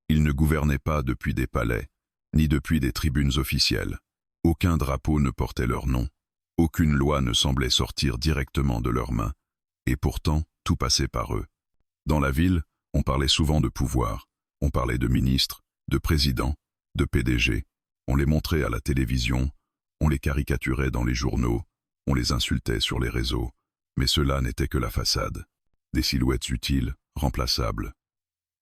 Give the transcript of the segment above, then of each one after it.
Ils ne gouvernaient pas depuis des palais, ni depuis des tribunes officielles. Aucun drapeau ne portait leur nom. Aucune loi ne semblait sortir directement de leurs mains. Et pourtant, tout passait par eux. Dans la ville, on parlait souvent de pouvoir. On parlait de ministres, de présidents, de PDG. On les montrait à la télévision, on les caricaturait dans les journaux, on les insultait sur les réseaux. Mais cela n'était que la façade. Des silhouettes utiles, remplaçables.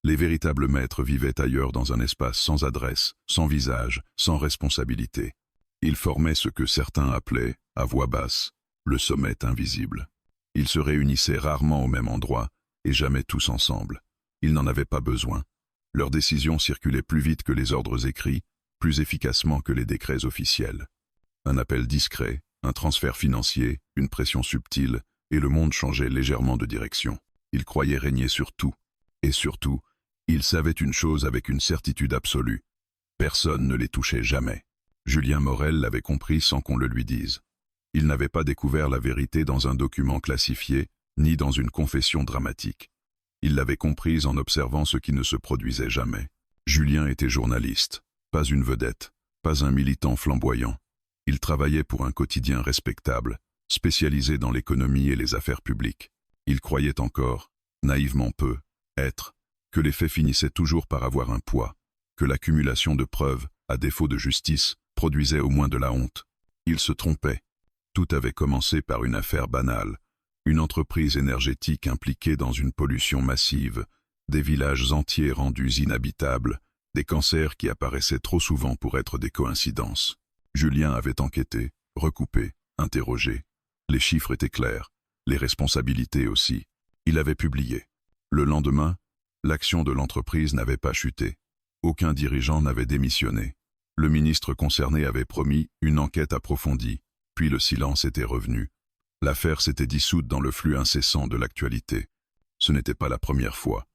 Les véritables maîtres vivaient ailleurs dans un espace sans adresse, sans visage, sans responsabilité. Ils formaient ce que certains appelaient, à voix basse, le sommet invisible. Ils se réunissaient rarement au même endroit, et jamais tous ensemble. Ils n'en avaient pas besoin. Leurs décisions circulaient plus vite que les ordres écrits, plus efficacement que les décrets officiels. Un appel discret, un transfert financier, une pression subtile, et le monde changeait légèrement de direction. Ils croyaient régner sur tout. Et surtout, ils savaient une chose avec une certitude absolue. Personne ne les touchait jamais. Julien Morel l'avait compris sans qu'on le lui dise. Il n'avait pas découvert la vérité dans un document classifié, ni dans une confession dramatique. Il l'avait comprise en observant ce qui ne se produisait jamais. Julien était journaliste, pas une vedette, pas un militant flamboyant. Il travaillait pour un quotidien respectable, spécialisé dans l'économie et les affaires publiques. Il croyait encore, naïvement peu, être, que les faits finissaient toujours par avoir un poids, que l'accumulation de preuves, à défaut de justice, produisait au moins de la honte. Il se trompait. Tout avait commencé par une affaire banale, une entreprise énergétique impliquée dans une pollution massive, des villages entiers rendus inhabitables, des cancers qui apparaissaient trop souvent pour être des coïncidences. Julien avait enquêté, recoupé, interrogé. Les chiffres étaient clairs, les responsabilités aussi. Il avait publié. Le lendemain, l'action de l'entreprise n'avait pas chuté. Aucun dirigeant n'avait démissionné. Le ministre concerné avait promis une enquête approfondie, puis le silence était revenu. L'affaire s'était dissoute dans le flux incessant de l'actualité. Ce n'était pas la première fois.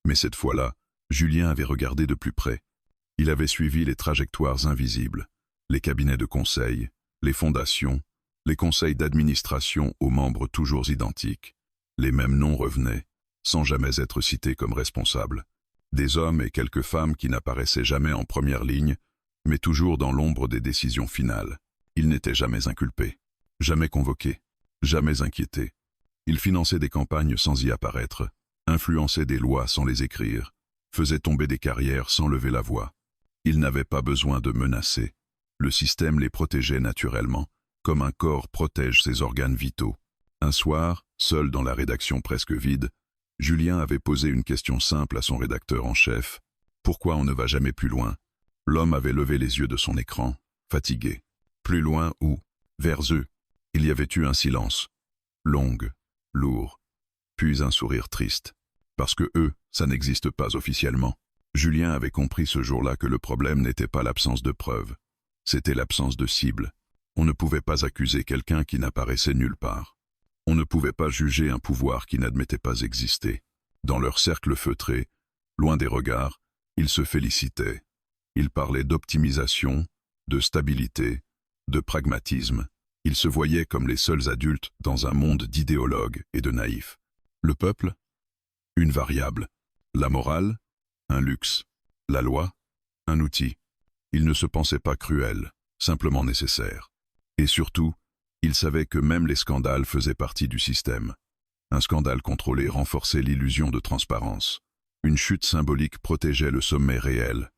Mais cette fois-là, Julien avait regardé de plus près. Il avait suivi les trajectoires invisibles, les cabinets de conseil, les fondations, les conseils d'administration aux membres toujours identiques. Les mêmes noms revenaient, sans jamais être cités comme responsables. Des hommes et quelques femmes qui n'apparaissaient jamais en première ligne, mais toujours dans l'ombre des décisions finales. Ils n'étaient jamais inculpés, jamais convoqués, jamais inquiétés. Ils finançaient des campagnes sans y apparaître, influençaient des lois sans les écrire, faisaient tomber des carrières sans lever la voix. Ils n'avaient pas besoin de menacer. Le système les protégeait naturellement, comme un corps protège ses organes vitaux. Un soir, seul dans la rédaction presque vide, Julien avait posé une question simple à son rédacteur en chef. Pourquoi on ne va jamais plus loin? L'homme avait levé les yeux de son écran, fatigué. Plus loin où? Vers eux. Il y avait eu un silence. Long, lourd, puis un sourire triste. Parce que eux, ça n'existe pas officiellement. Julien avait compris ce jour-là que le problème n'était pas l'absence de preuves. C'était l'absence de cible. On ne pouvait pas accuser quelqu'un qui n'apparaissait nulle part. On ne pouvait pas juger un pouvoir qui n'admettait pas exister. Dans leur cercle feutré, loin des regards, ils se félicitaient. Ils parlaient d'optimisation, de stabilité, de pragmatisme. Ils se voyaient comme les seuls adultes dans un monde d'idéologues et de naïfs. Le peuple? Une variable. La morale? Un luxe. La loi? Un outil. Ils ne se pensaient pas cruels, simplement nécessaires. Et surtout, ils savaient que même les scandales faisaient partie du système. Un scandale contrôlé renforçait l'illusion de transparence. Une chute symbolique protégeait le sommet réel.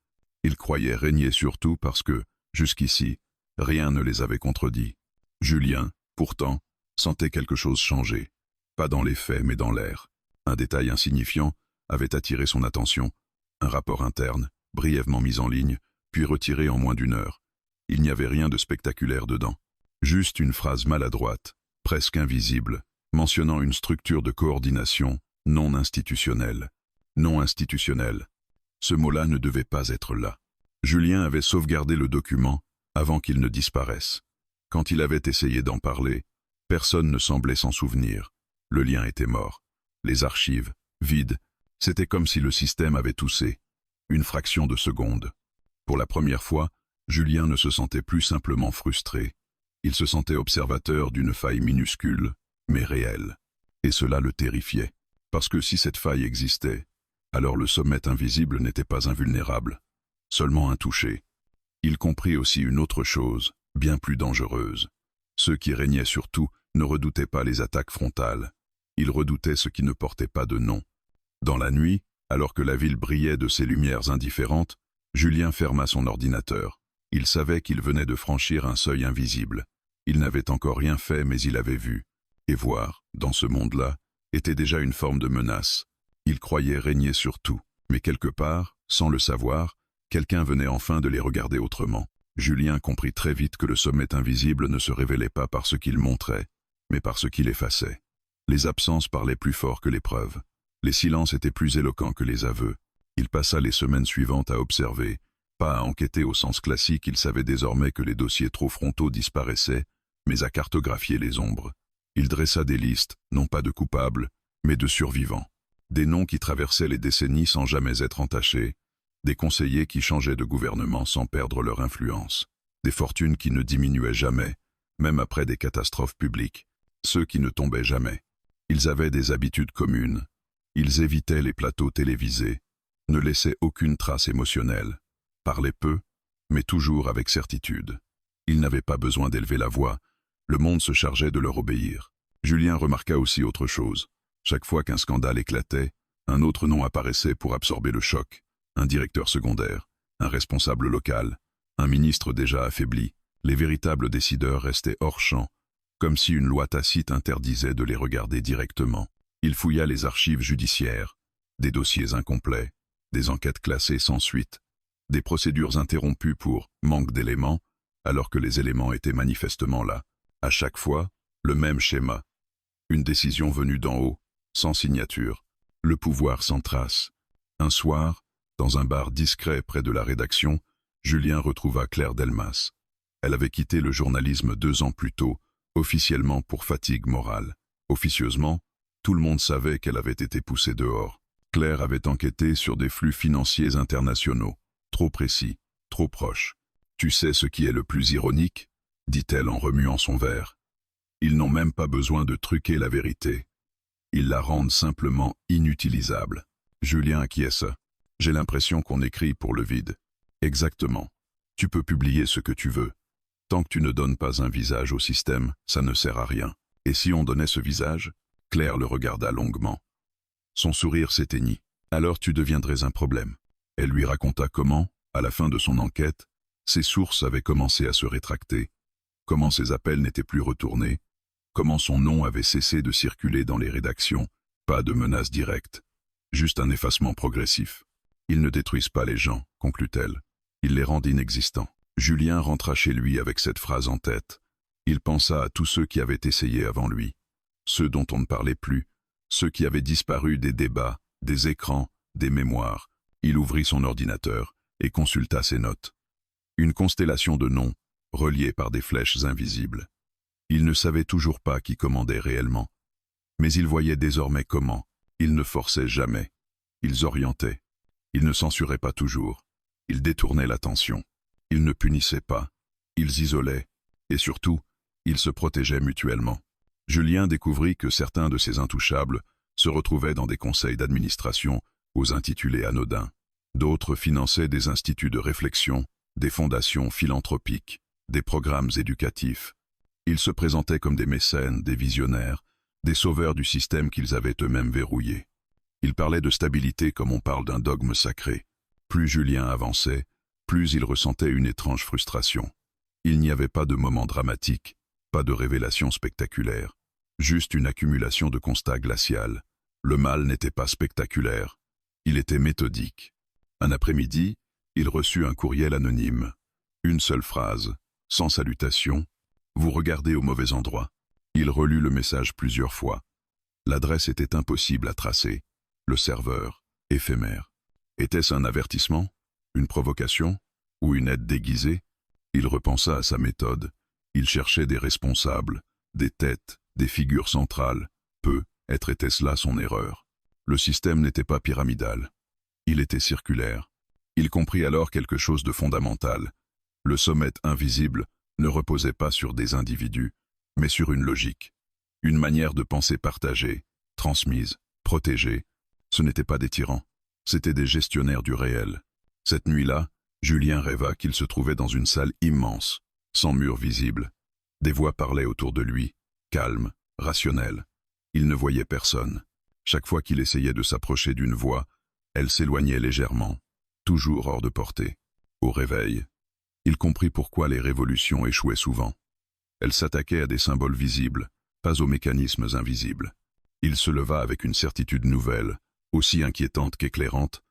Ils croyaient régner sur tout parce que, jusqu'ici, rien ne les avait contredits. Julien, pourtant, sentait quelque chose changer. Pas dans les faits, mais dans l'air. Un détail insignifiant avait attiré son attention. Un rapport interne, brièvement mis en ligne, puis retiré en moins d'une heure. Il n'y avait rien de spectaculaire dedans. Juste une phrase maladroite, presque invisible, mentionnant une structure de coordination non institutionnelle. Non institutionnelle. Ce mot-là ne devait pas être là. Julien avait sauvegardé le document avant qu'il ne disparaisse. Quand il avait essayé d'en parler, personne ne semblait s'en souvenir. Le lien était mort. Les archives, vides, c'était comme si le système avait toussé. Une fraction de seconde. Pour la première fois, Julien ne se sentait plus simplement frustré. Il se sentait observateur d'une faille minuscule, mais réelle. Et cela le terrifiait. Parce que si cette faille existait, Alors le sommet invisible n'était pas invulnérable, seulement intouché. Il comprit aussi une autre chose, bien plus dangereuse. Ceux qui régnaient sur tout ne redoutaient pas les attaques frontales. Ils redoutaient ce qui ne portait pas de nom. Dans la nuit, alors que la ville brillait de ses lumières indifférentes, Julien ferma son ordinateur. Il savait qu'il venait de franchir un seuil invisible. Il n'avait encore rien fait, mais il avait vu. Et voir, dans ce monde-là, était déjà une forme de menace. Il croyait régner sur tout, mais quelque part, sans le savoir, quelqu'un venait enfin de les regarder autrement. Julien comprit très vite que le sommet invisible ne se révélait pas par ce qu'il montrait, mais par ce qu'il effaçait. Les absences parlaient plus fort que les preuves. Les silences étaient plus éloquents que les aveux. Il passa les semaines suivantes à observer, pas à enquêter au sens classique, il savait désormais que les dossiers trop frontaux disparaissaient, mais à cartographier les ombres. Il dressa des listes, non pas de coupables, mais de survivants. Des noms qui traversaient les décennies sans jamais être entachés, des conseillers qui changeaient de gouvernement sans perdre leur influence, des fortunes qui ne diminuaient jamais, même après des catastrophes publiques, ceux qui ne tombaient jamais. Ils avaient des habitudes communes. Ils évitaient les plateaux télévisés, ne laissaient aucune trace émotionnelle, parlaient peu, mais toujours avec certitude. Ils n'avaient pas besoin d'élever la voix, le monde se chargeait de leur obéir. Julien remarqua aussi autre chose. Chaque fois qu'un scandale éclatait, un autre nom apparaissait pour absorber le choc. Un directeur secondaire, un responsable local, un ministre déjà affaibli. Les véritables décideurs restaient hors champ, comme si une loi tacite interdisait de les regarder directement. Il fouilla les archives judiciaires, des dossiers incomplets, des enquêtes classées sans suite, des procédures interrompues pour manque d'éléments, alors que les éléments étaient manifestement là. À chaque fois, le même schéma. Une décision venue d'en haut, sans signature, le pouvoir sans trace. Un soir, dans un bar discret près de la rédaction, Julien retrouva Claire Delmas. Elle avait quitté le journalisme 2 ans plus tôt, officiellement pour fatigue morale. Officieusement, tout le monde savait qu'elle avait été poussée dehors. Claire avait enquêté sur des flux financiers internationaux, trop précis, trop proches. « Tu sais ce qui est le plus ironique ?» dit-elle en remuant son verre. « Ils n'ont même pas besoin de truquer la vérité. Ils la rendent simplement inutilisable. » Julien acquiesça. « J'ai l'impression qu'on écrit pour le vide. » « Exactement. Tu peux publier ce que tu veux. Tant que tu ne donnes pas un visage au système, ça ne sert à rien. Et si on donnait ce visage ?» Claire le regarda longuement. Son sourire s'éteignit. « Alors tu deviendrais un problème. » Elle lui raconta comment, à la fin de son enquête, ses sources avaient commencé à se rétracter, comment ses appels n'étaient plus retournés, comment son nom avait cessé de circuler dans les rédactions, pas de menace directe, juste un effacement progressif. « Ils ne détruisent pas les gens, » conclut-elle. « Ils les rendent inexistants. » Julien rentra chez lui avec cette phrase en tête. Il pensa à tous ceux qui avaient essayé avant lui, ceux dont on ne parlait plus, ceux qui avaient disparu des débats, des écrans, des mémoires. Il ouvrit son ordinateur et consulta ses notes. Une constellation de noms, reliés par des flèches invisibles. Il ne savait toujours pas qui commandait réellement. Mais il voyait désormais comment. Ils ne forçaient jamais. Ils orientaient. Ils ne censuraient pas toujours. Ils détournaient l'attention. Ils ne punissaient pas. Ils isolaient. Et surtout, ils se protégeaient mutuellement. Julien découvrit que certains de ces intouchables se retrouvaient dans des conseils d'administration aux intitulés anodins. D'autres finançaient des instituts de réflexion, des fondations philanthropiques, des programmes éducatifs. Ils se présentaient comme des mécènes, des visionnaires, des sauveurs du système qu'ils avaient eux-mêmes verrouillé. Ils parlaient de stabilité comme on parle d'un dogme sacré. Plus Julien avançait, plus il ressentait une étrange frustration. Il n'y avait pas de moment dramatique, pas de révélation spectaculaire, juste une accumulation de constats glacials. Le mal n'était pas spectaculaire, il était méthodique. Un après-midi, il reçut un courriel anonyme. Une seule phrase, sans salutation. « Vous regardez au mauvais endroit ». Il relut le message plusieurs fois. L'adresse était impossible à tracer. Le serveur, éphémère. Était-ce un avertissement, une provocation ou une aide déguisée? Il repensa à sa méthode. Il cherchait des responsables, des têtes, des figures centrales. Était-ce là son erreur? Le système n'était pas pyramidal. Il était circulaire. Il comprit alors quelque chose de fondamental. Le sommet invisible ne reposait pas sur des individus, mais sur une logique. Une manière de penser partagée, transmise, protégée. Ce n'étaient pas des tyrans. C'étaient des gestionnaires du réel. Cette nuit-là, Julien rêva qu'il se trouvait dans une salle immense, sans mur visible. Des voix parlaient autour de lui, calmes, rationnelles. Il ne voyait personne. Chaque fois qu'il essayait de s'approcher d'une voix, elle s'éloignait légèrement, toujours hors de portée. Au réveil, il comprit pourquoi les révolutions échouaient souvent. Elles s'attaquaient à des symboles visibles, pas aux mécanismes invisibles. Il se leva avec une certitude nouvelle, aussi inquiétante qu'éclairante.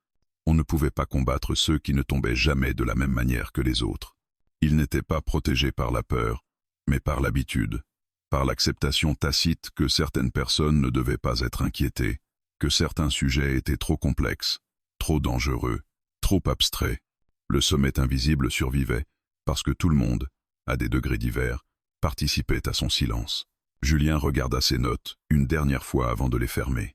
On ne pouvait pas combattre ceux qui ne tombaient jamais de la même manière que les autres. Il n'était pas protégé par la peur, mais par l'habitude, par l'acceptation tacite que certaines personnes ne devaient pas être inquiétées, que certains sujets étaient trop complexes, trop dangereux, trop abstraits. Le sommet invisible survivait, parce que tout le monde, à des degrés divers, participait à son silence. Julien regarda ses notes, une dernière fois avant de les fermer.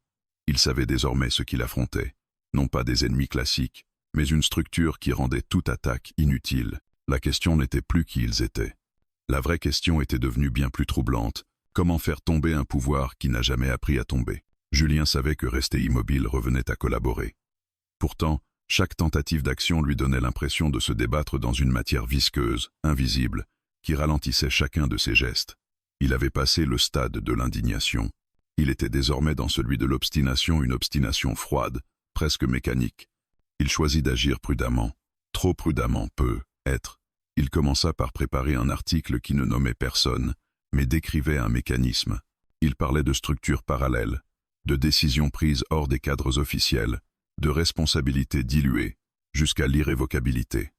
Il savait désormais ce qu'il affrontait, non pas des ennemis classiques, mais une structure qui rendait toute attaque inutile. La question n'était plus qui ils étaient. La vraie question était devenue bien plus troublante. Comment faire tomber un pouvoir qui n'a jamais appris à tomber? Julien savait que rester immobile revenait à collaborer. Pourtant, chaque tentative d'action lui donnait l'impression de se débattre dans une matière visqueuse, invisible, qui ralentissait chacun de ses gestes. Il avait passé le stade de l'indignation. Il était désormais dans celui de l'obstination, une obstination froide, presque mécanique. Il choisit d'agir prudemment. Trop prudemment peut être. Il commença par préparer un article qui ne nommait personne, mais décrivait un mécanisme. Il parlait de structures parallèles, de décisions prises hors des cadres officiels, de responsabilités diluées, jusqu'à l'irrévocabilité.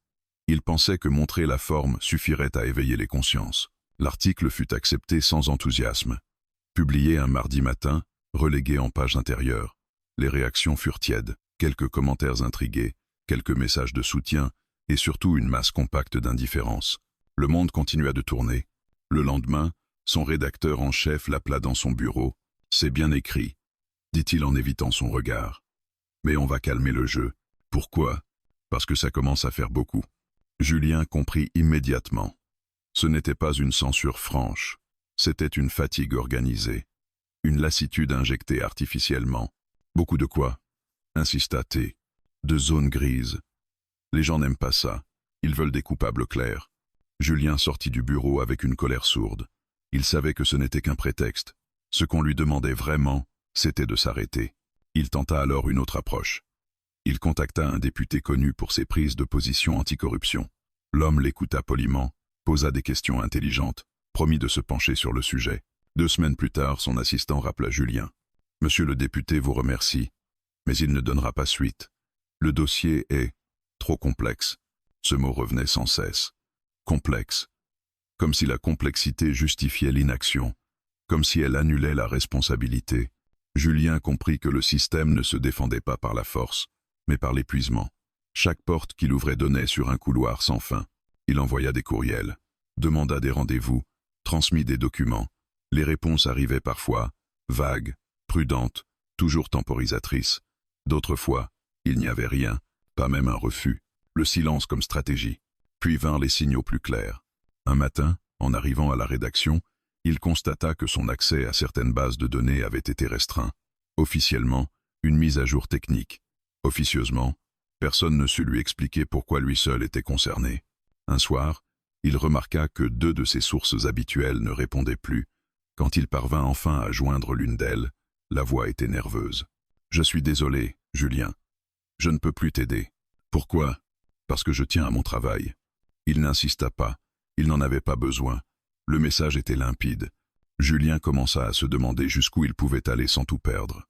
Il pensait que montrer la forme suffirait à éveiller les consciences. L'article fut accepté sans enthousiasme. Publié un mardi matin, relégué en page intérieure. Les réactions furent tièdes, quelques commentaires intrigués, quelques messages de soutien, et surtout une masse compacte d'indifférence. Le monde continua de tourner. Le lendemain, son rédacteur en chef l'appela dans son bureau. « C'est bien écrit », dit-il en évitant son regard. « Mais on va calmer le jeu. Pourquoi? Parce que ça commence à faire beaucoup. » Julien comprit immédiatement. Ce n'était pas une censure franche, c'était une fatigue organisée, une lassitude injectée artificiellement. Beaucoup de quoi? Insista T. De zones grises. Les gens n'aiment pas ça, ils veulent des coupables clairs. Julien sortit du bureau avec une colère sourde. Il savait que ce n'était qu'un prétexte. Ce qu'on lui demandait vraiment, c'était de s'arrêter. Il tenta alors une autre approche. Il contacta un député connu pour ses prises de position anticorruption. L'homme l'écouta poliment, posa des questions intelligentes, promit de se pencher sur le sujet. 2 semaines plus tard, son assistant rappela Julien. « Monsieur le député vous remercie, mais il ne donnera pas suite. Le dossier est trop complexe. » Ce mot revenait sans cesse. Complexe. Comme si la complexité justifiait l'inaction, comme si elle annulait la responsabilité. Julien comprit que le système ne se défendait pas par la force, mais par l'épuisement. Chaque porte qu'il ouvrait donnait sur un couloir sans fin. Il envoya des courriels, demanda des rendez-vous, transmit des documents. Les réponses arrivaient parfois, vagues, prudentes, toujours temporisatrices. D'autres fois, il n'y avait rien, pas même un refus, le silence comme stratégie. Puis vinrent les signaux plus clairs. Un matin, en arrivant à la rédaction, il constata que son accès à certaines bases de données avait été restreint. Officiellement, une mise à jour technique. Officieusement, personne ne sut lui expliquer pourquoi lui seul était concerné. Un soir, il remarqua que 2 de ses sources habituelles ne répondaient plus. Quand il parvint enfin à joindre l'une d'elles, la voix était nerveuse. « Je suis désolé, Julien. Je ne peux plus t'aider. Pourquoi? Parce que je tiens à mon travail. » Il n'insista pas. Il n'en avait pas besoin. Le message était limpide. Julien commença à se demander jusqu'où il pouvait aller sans tout perdre.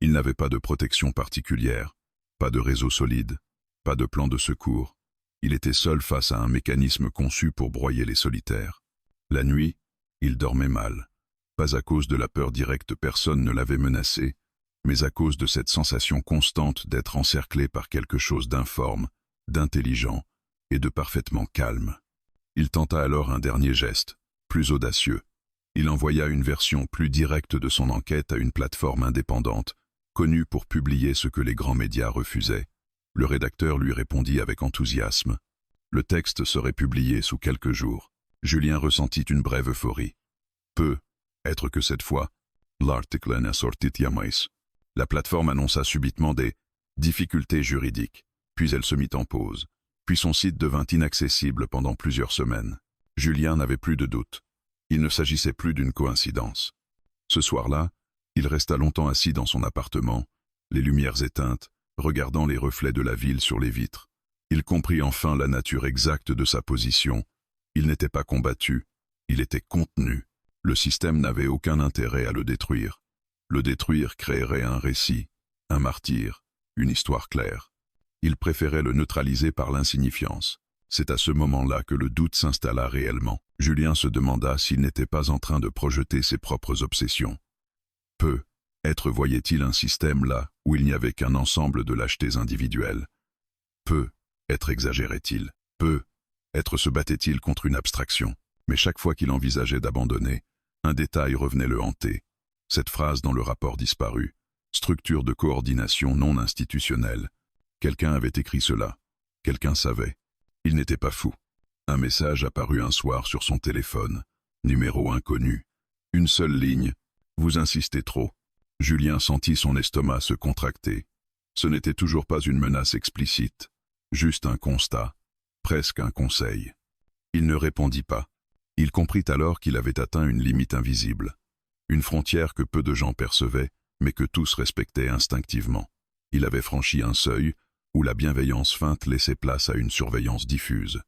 Il n'avait pas de protection particulière, pas de réseau solide, pas de plan de secours. Il était seul face à un mécanisme conçu pour broyer les solitaires. La nuit, il dormait mal. Pas à cause de la peur directe, personne ne l'avait menacé, mais à cause de cette sensation constante d'être encerclé par quelque chose d'informe, d'intelligent et de parfaitement calme. Il tenta alors un dernier geste, plus audacieux. Il envoya une version plus directe de son enquête à une plateforme indépendante, connue pour publier ce que les grands médias refusaient. Le rédacteur lui répondit avec enthousiasme. Le texte serait publié sous quelques jours. Julien ressentit une brève euphorie. Peut être que cette fois, l'article n'a sorti jamais. La plateforme annonça subitement des Difficulté juridique. Puis elle se mit en pause. Puis son site devint inaccessible pendant plusieurs semaines. Julien n'avait plus de doute. Il ne s'agissait plus d'une coïncidence. Ce soir-là, il resta longtemps assis dans son appartement, les lumières éteintes, regardant les reflets de la ville sur les vitres. Il comprit enfin la nature exacte de sa position. Il n'était pas combattu, il était contenu. Le système n'avait aucun intérêt à le détruire. Le détruire créerait un récit, un martyr, une histoire claire. Il préférait le neutraliser par l'insignifiance. C'est à ce moment-là que le doute s'installa réellement. Julien se demanda s'il n'était pas en train de projeter ses propres obsessions. Peut-être voyait-il un système là où il n'y avait qu'un ensemble de lâchetés individuelles. Peut-être exagérait-il. Peut-être se battait-il contre une abstraction. Mais chaque fois qu'il envisageait d'abandonner, un détail revenait le hanter. Cette phrase dans le rapport disparu. Structure de coordination non institutionnelle. Quelqu'un avait écrit cela. Quelqu'un savait. Il n'était pas fou. Un message apparut un soir sur son téléphone. Numéro inconnu. Une seule ligne. Vous insistez trop. Julien sentit son estomac se contracter. Ce n'était toujours pas une menace explicite. Juste un constat. Presque un conseil. Il ne répondit pas. Il comprit alors qu'il avait atteint une limite invisible. Une frontière que peu de gens percevaient, mais que tous respectaient instinctivement. Il avait franchi un seuil où la bienveillance feinte laissait place à une surveillance diffuse.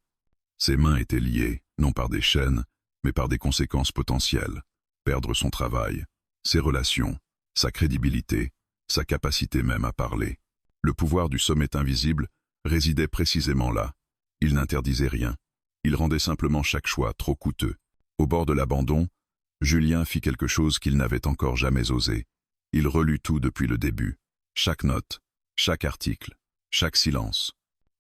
Ses mains étaient liées, non par des chaînes, mais par des conséquences potentielles. Perdre son travail, ses relations, sa crédibilité, sa capacité même à parler. Le pouvoir du sommet invisible résidait précisément là. Il n'interdisait rien. Il rendait simplement chaque choix trop coûteux. Au bord de l'abandon, Julien fit quelque chose qu'il n'avait encore jamais osé. Il relut tout depuis le début. Chaque note, chaque article, chaque silence.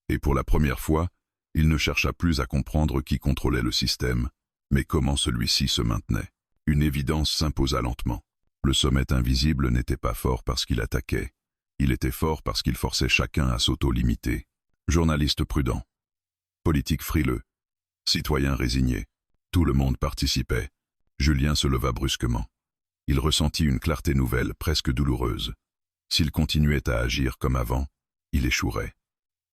Et pour la première fois, il ne chercha plus à comprendre qui contrôlait le système, mais comment celui-ci se maintenait. Une évidence s'imposa lentement. Le sommet invisible n'était pas fort parce qu'il attaquait. Il était fort parce qu'il forçait chacun à s'auto-limiter. Journaliste prudent. Politique frileux. Citoyen résigné. Tout le monde participait. Julien se leva brusquement. Il ressentit une clarté nouvelle, presque douloureuse. S'il continuait à agir comme avant, il échouerait.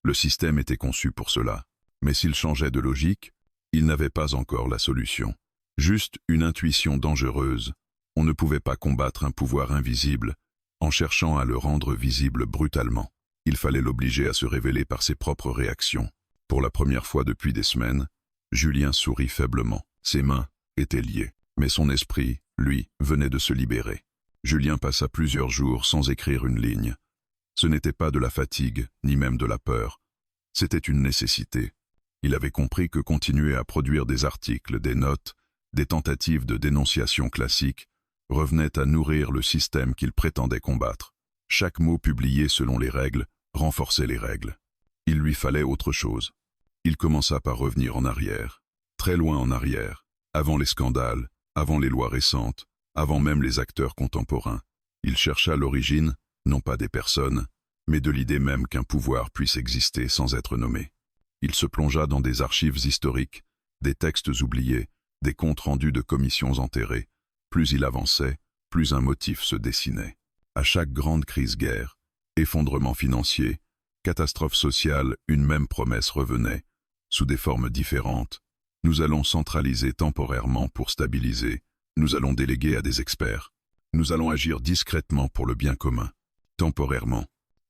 Le système était conçu pour cela. Mais s'il changeait de logique, il n'avait pas encore la solution. Juste une intuition dangereuse. On ne pouvait pas combattre un pouvoir invisible en cherchant à le rendre visible brutalement. Il fallait l'obliger à se révéler par ses propres réactions. Pour la première fois depuis des semaines, Julien sourit faiblement. Ses mains étaient liées, mais son esprit, lui, venait de se libérer. Julien passa plusieurs jours sans écrire une ligne. Ce n'était pas de la fatigue, ni même de la peur. C'était une nécessité. Il avait compris que continuer à produire des articles, des notes, des tentatives de dénonciation classiques, revenait à nourrir le système qu'il prétendait combattre. Chaque mot publié selon les règles renforçait les règles. Il lui fallait autre chose. Il commença par revenir en arrière, très loin en arrière, avant les scandales, avant les lois récentes, avant même les acteurs contemporains. Il chercha l'origine, non pas des personnes, mais de l'idée même qu'un pouvoir puisse exister sans être nommé. Il se plongea dans des archives historiques, des textes oubliés, des comptes rendus de commissions enterrées. Plus il avançait, plus un motif se dessinait. À chaque grande crise-guerre, effondrement financier, catastrophe sociale, une même promesse revenait, sous des formes différentes. Nous allons centraliser temporairement pour stabiliser. Nous allons déléguer à des experts. Nous allons agir discrètement pour le bien commun. Temporairement.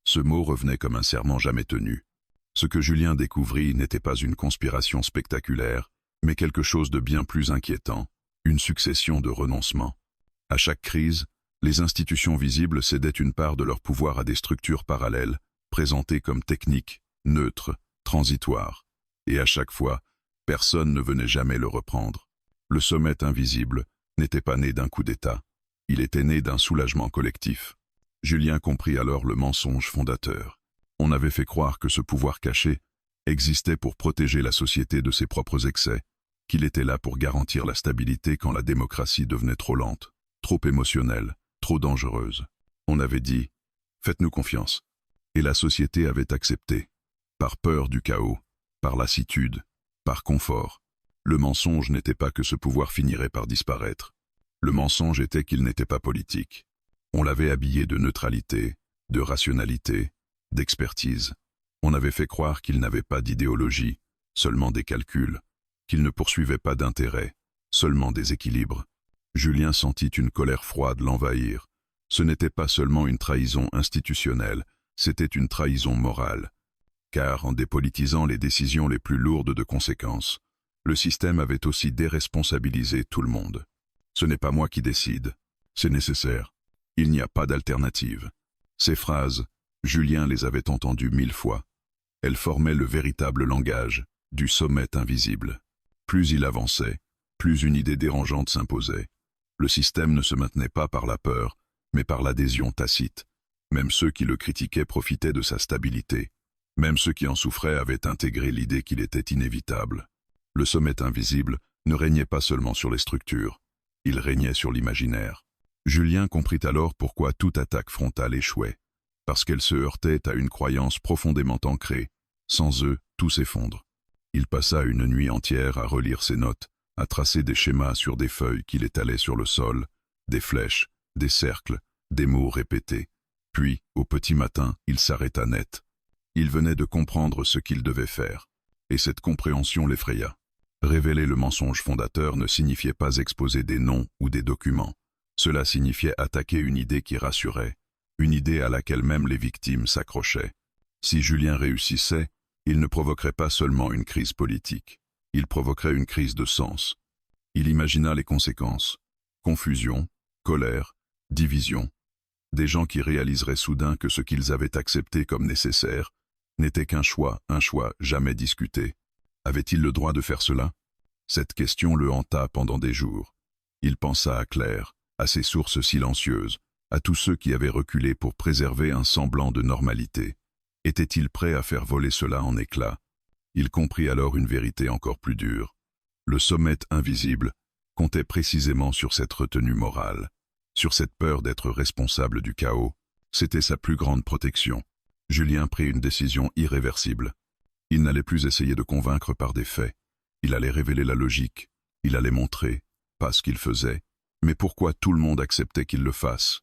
Ce mot revenait comme un serment jamais tenu. Ce que Julien découvrit n'était pas une conspiration spectaculaire, mais quelque chose de bien plus inquiétant, une succession de renoncements. À chaque crise, les institutions visibles cédaient une part de leur pouvoir à des structures parallèles, présentées comme techniques, neutres, transitoires. Et à chaque fois, personne ne venait jamais le reprendre. Le sommet invisible n'était pas né d'un coup d'État. Il était né d'un soulagement collectif. Julien comprit alors le mensonge fondateur. On avait fait croire que ce pouvoir caché existait pour protéger la société de ses propres excès, qu'il était là pour garantir la stabilité quand la démocratie devenait trop lente, trop émotionnelle, trop dangereuse. On avait dit « Faites-nous confiance ». Et la société avait accepté, par peur du chaos, par lassitude, par confort. Le mensonge n'était pas que ce pouvoir finirait par disparaître. Le mensonge était qu'il n'était pas politique. On l'avait habillé de neutralité, de rationalité, d'expertise. On avait fait croire qu'il n'avait pas d'idéologie, seulement des calculs, qu'il ne poursuivait pas d'intérêt, seulement des équilibres. Julien sentit une colère froide l'envahir. Ce n'était pas seulement une trahison institutionnelle, c'était une trahison morale. Car en dépolitisant les décisions les plus lourdes de conséquences, le système avait aussi déresponsabilisé tout le monde. Ce n'est pas moi qui décide, c'est nécessaire. Il n'y a pas d'alternative. Ces phrases, Julien les avait entendues 1000 fois. Elles formaient le véritable langage du sommet invisible. Plus il avançait, plus une idée dérangeante s'imposait. Le système ne se maintenait pas par la peur, mais par l'adhésion tacite. Même ceux qui le critiquaient profitaient de sa stabilité. Même ceux qui en souffraient avaient intégré l'idée qu'il était inévitable. Le sommet invisible ne régnait pas seulement sur les structures, il régnait sur l'imaginaire. Julien comprit alors pourquoi toute attaque frontale échouait. Parce qu'elle se heurtait à une croyance profondément ancrée. Sans eux, tout s'effondre. Il passa une nuit entière à relire ses notes, à tracer des schémas sur des feuilles qu'il étalait sur le sol, des flèches, des cercles, des mots répétés. Puis, au petit matin, il s'arrêta net. Il venait de comprendre ce qu'il devait faire. Et cette compréhension l'effraya. Révéler le mensonge fondateur ne signifiait pas exposer des noms ou des documents. Cela signifiait attaquer une idée qui rassurait, une idée à laquelle même les victimes s'accrochaient. Si Julien réussissait, il ne provoquerait pas seulement une crise politique, il provoquerait une crise de sens. Il imagina les conséquences. Confusion, colère, division. Des gens qui réaliseraient soudain que ce qu'ils avaient accepté comme nécessaire n'était qu'un choix jamais discuté. Avait-il le droit de faire cela? Cette question le hanta pendant des jours. Il pensa à Claire, à ses sources silencieuses, à tous ceux qui avaient reculé pour préserver un semblant de normalité. Était-il prêt à faire voler cela en éclats? Il comprit alors une vérité encore plus dure. Le sommet invisible comptait précisément sur cette retenue morale, sur cette peur d'être responsable du chaos. C'était sa plus grande protection. Julien prit une décision irréversible. Il n'allait plus essayer de convaincre par des faits. Il allait révéler la logique. Il allait montrer, pas ce qu'il faisait, mais pourquoi tout le monde acceptait qu'il le fasse.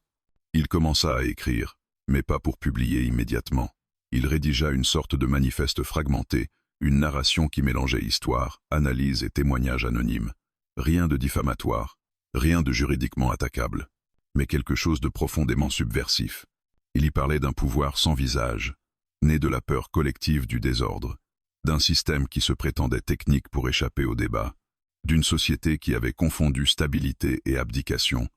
Il commença à écrire, mais pas pour publier immédiatement. Il rédigea une sorte de manifeste fragmenté, une narration qui mélangeait histoire, analyse et témoignages anonymes. Rien de diffamatoire, rien de juridiquement attaquable, mais quelque chose de profondément subversif. Il y parlait d'un pouvoir sans visage, né de la peur collective du désordre, d'un système qui se prétendait technique pour échapper au débat, d'une société qui avait confondu stabilité et abdication.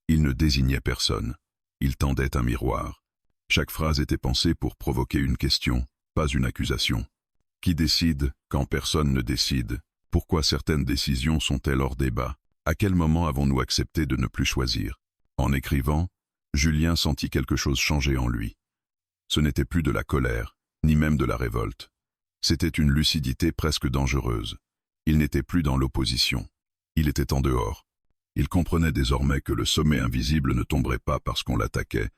Il ne désignait personne, il tendait un miroir. Chaque phrase était pensée pour provoquer une question, pas une accusation. Qui décide quand personne ne décide? Pourquoi certaines décisions sont-elles hors débat? À quel moment avons-nous accepté de ne plus choisir? En écrivant, Julien sentit quelque chose changer en lui. Ce n'était plus de la colère, ni même de la révolte. C'était une lucidité presque dangereuse. Il n'était plus dans l'opposition. Il était en dehors. Il comprenait désormais que le sommet invisible ne tomberait pas parce qu'on l'attaquait,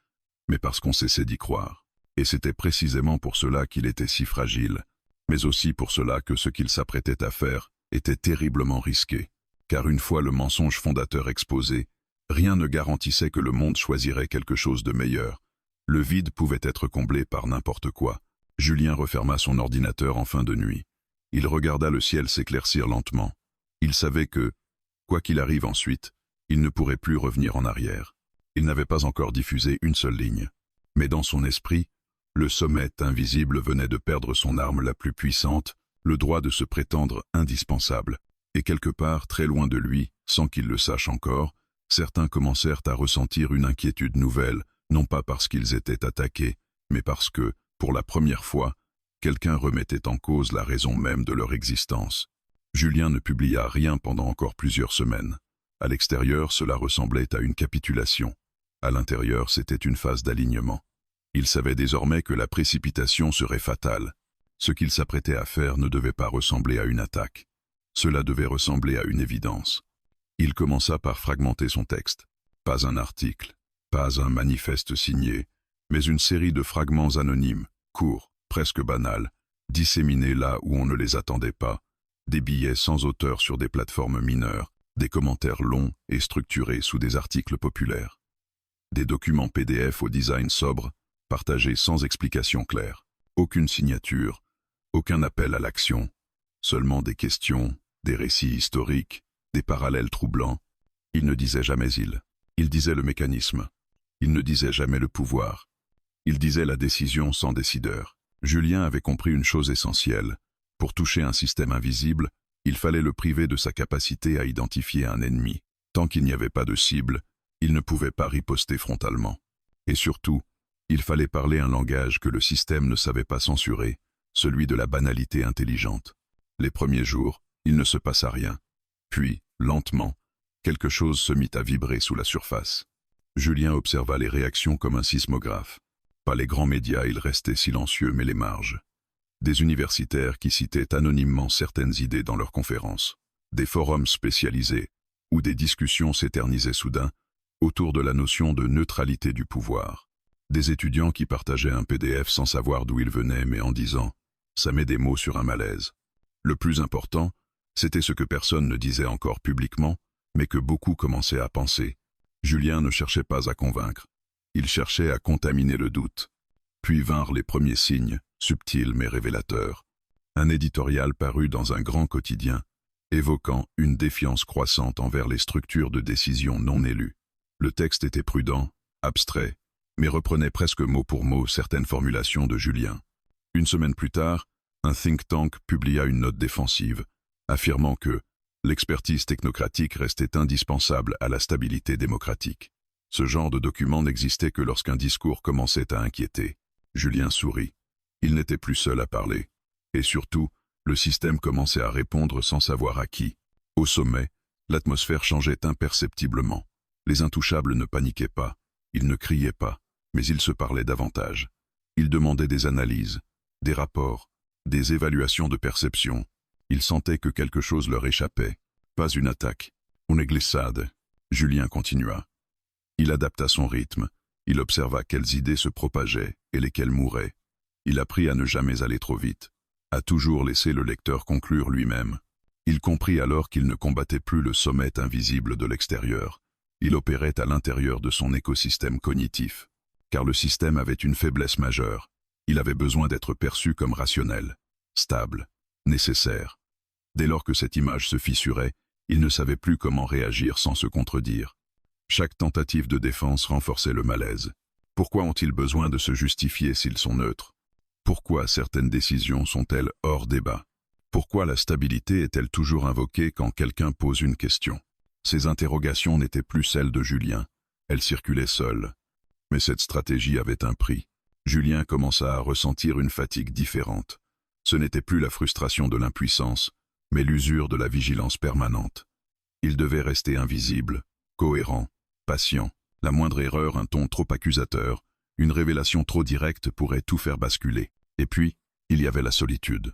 mais parce qu'on cessait d'y croire. Et c'était précisément pour cela qu'il était si fragile, mais aussi pour cela que ce qu'il s'apprêtait à faire était terriblement risqué. Car une fois le mensonge fondateur exposé, rien ne garantissait que le monde choisirait quelque chose de meilleur. Le vide pouvait être comblé par n'importe quoi. Julien referma son ordinateur en fin de nuit. Il regarda le ciel s'éclaircir lentement. Il savait que, quoi qu'il arrive ensuite, il ne pourrait plus revenir en arrière. Il n'avait pas encore diffusé une seule ligne. Mais dans son esprit, le sommet invisible venait de perdre son arme la plus puissante, le droit de se prétendre indispensable. Et quelque part, très loin de lui, sans qu'il le sache encore, certains commencèrent à ressentir une inquiétude nouvelle, non pas parce qu'ils étaient attaqués, mais parce que, pour la première fois, quelqu'un remettait en cause la raison même de leur existence. Julien ne publia rien pendant encore plusieurs semaines. À l'extérieur, cela ressemblait à une capitulation. À l'intérieur, c'était une phase d'alignement. Il savait désormais que la précipitation serait fatale. Ce qu'il s'apprêtait à faire ne devait pas ressembler à une attaque. Cela devait ressembler à une évidence. Il commença par fragmenter son texte. Pas un article, pas un manifeste signé, mais une série de fragments anonymes, courts, presque banals, disséminés là où on ne les attendait pas, des billets sans auteur sur des plateformes mineures, des commentaires longs et structurés sous des articles populaires. Des documents PDF au design sobre, partagés sans explication claire. Aucune signature, aucun appel à l'action, seulement des questions, des récits historiques, des parallèles troublants. Il ne disait jamais il disait le mécanisme. Il ne disait jamais le pouvoir. Il disait la décision sans décideur. Julien avait compris une chose essentielle. Pour toucher un système invisible, il fallait le priver de sa capacité à identifier un ennemi. Tant qu'il n'y avait pas de cible, il ne pouvait pas riposter frontalement. Et surtout, il fallait parler un langage que le système ne savait pas censurer, celui de la banalité intelligente. Les premiers jours, il ne se passa rien. Puis, lentement, quelque chose se mit à vibrer sous la surface. Julien observa les réactions comme un sismographe. Pas les grands médias, ils restaient silencieux, mais les marges. Des universitaires qui citaient anonymement certaines idées dans leurs conférences. Des forums spécialisés, où des discussions s'éternisaient soudain, autour de la notion de neutralité du pouvoir. Des étudiants qui partageaient un PDF sans savoir d'où il venait, mais en disant « ça met des mots sur un malaise ». Le plus important, c'était ce que personne ne disait encore publiquement, mais que beaucoup commençaient à penser. Julien ne cherchait pas à convaincre. Il cherchait à contaminer le doute. Puis vinrent les premiers signes, subtils mais révélateurs. Un éditorial parut dans un grand quotidien, évoquant une défiance croissante envers les structures de décision non élues. Le texte était prudent, abstrait, mais reprenait presque mot pour mot certaines formulations de Julien. Une semaine plus tard, un think tank publia une note défensive, affirmant que l'expertise technocratique restait indispensable à la stabilité démocratique. Ce genre de document n'existait que lorsqu'un discours commençait à inquiéter. Julien sourit. Il n'était plus seul à parler. Et surtout, le système commençait à répondre sans savoir à qui. Au sommet, l'atmosphère changeait imperceptiblement. Les intouchables ne paniquaient pas, ils ne criaient pas, mais ils se parlaient davantage. Ils demandaient des analyses, des rapports, des évaluations de perception. Ils sentaient que quelque chose leur échappait. Pas une attaque, une glissade. Julien continua. Il adapta son rythme. Il observa quelles idées se propageaient et lesquelles mouraient. Il apprit à ne jamais aller trop vite, à toujours laisser le lecteur conclure lui-même. Il comprit alors qu'il ne combattait plus le sommet invisible de l'extérieur. Il opérait à l'intérieur de son écosystème cognitif. Car le système avait une faiblesse majeure. Il avait besoin d'être perçu comme rationnel, stable, nécessaire. Dès lors que cette image se fissurait, il ne savait plus comment réagir sans se contredire. Chaque tentative de défense renforçait le malaise. Pourquoi ont-ils besoin de se justifier s'ils sont neutres? Pourquoi certaines décisions sont-elles hors débat? Pourquoi la stabilité est-elle toujours invoquée quand quelqu'un pose une question? Ces interrogations n'étaient plus celles de Julien. Elles circulaient seules. Mais cette stratégie avait un prix. Julien commença à ressentir une fatigue différente. Ce n'était plus la frustration de l'impuissance, mais l'usure de la vigilance permanente. Il devait rester invisible, cohérent, patient. La moindre erreur, un ton trop accusateur, une révélation trop directe pourrait tout faire basculer. Et puis, il y avait la solitude.